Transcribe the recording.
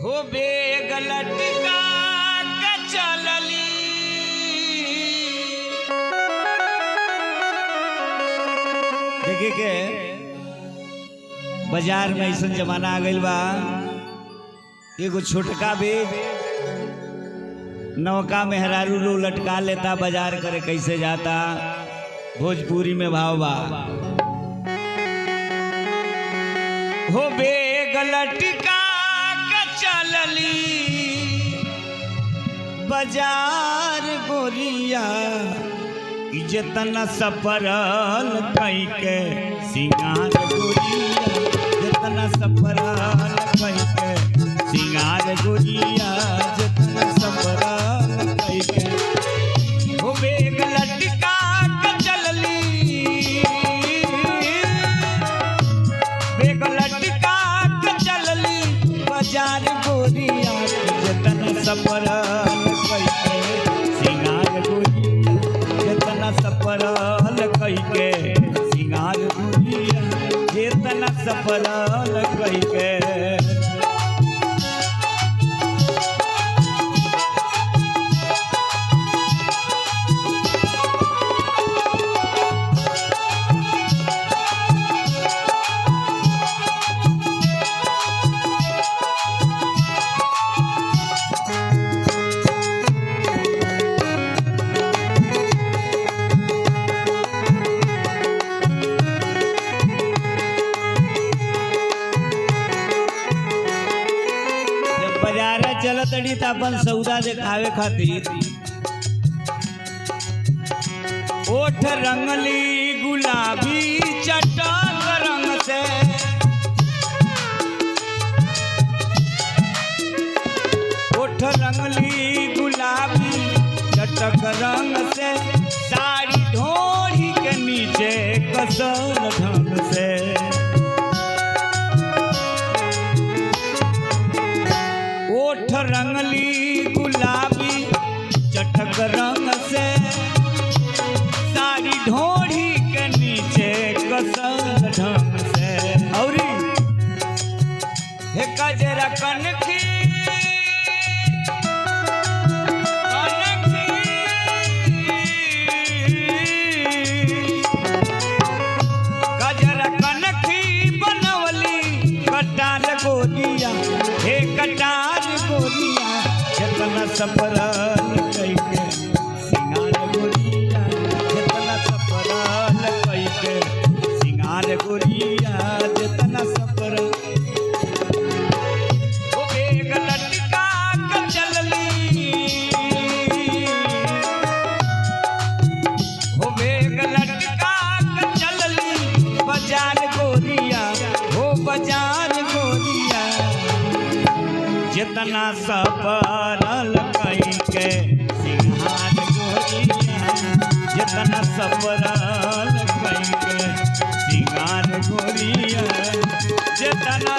हो बेग लटका के चलली देखिए के बाजार में ऐसा जमाना आ गइल बा एगो छोटका बेग नौका मेहरारू लो लटका लेता बाजार करे कैसे जाता भोजपुरी में भाव बा हो बेग लटका के चलली बाजार गोरिया जतना सफरल कई के सिंगार गोरिया जतना सफरल कई के सिंगार गोरिया जतना सफरल कई के हो बेग लटका के चलली बेग लटका के चलली बाजार गोरिया जतना सफरल कई के सिंगार गोरिया जतना सफरल कई के सिंगार गोरिया जतना सफरल कई के चलत अड़ी त अपन सौदा दिखावे खातिर ओठ रंगली गुलाबी चटक रंग से ओठ रंगली गुलाबी चटक रंग से साड़ी ढोरी के नीचे कसल ढंग से ओठ रंगली गुलाबी चटक रंग से सारी ढोरी के नीचे कसल ढंग से औरी हे कजरा कनखी कजरा कनखी बनवली कटार गोरिया हे कटार गोरिया जतना सफरल कई के सिंगार गोरिया जतना सफरल कई के सिंगार गोरिया जतना सफरल ओ बेग लटका के चलली हो बेग लटका के चलली बाजार गोरिया हो बाजार गोरिया जतना सफरल कई के सिंगार गोरिया जतना सफरल कई के सिंगार गोरिया जतना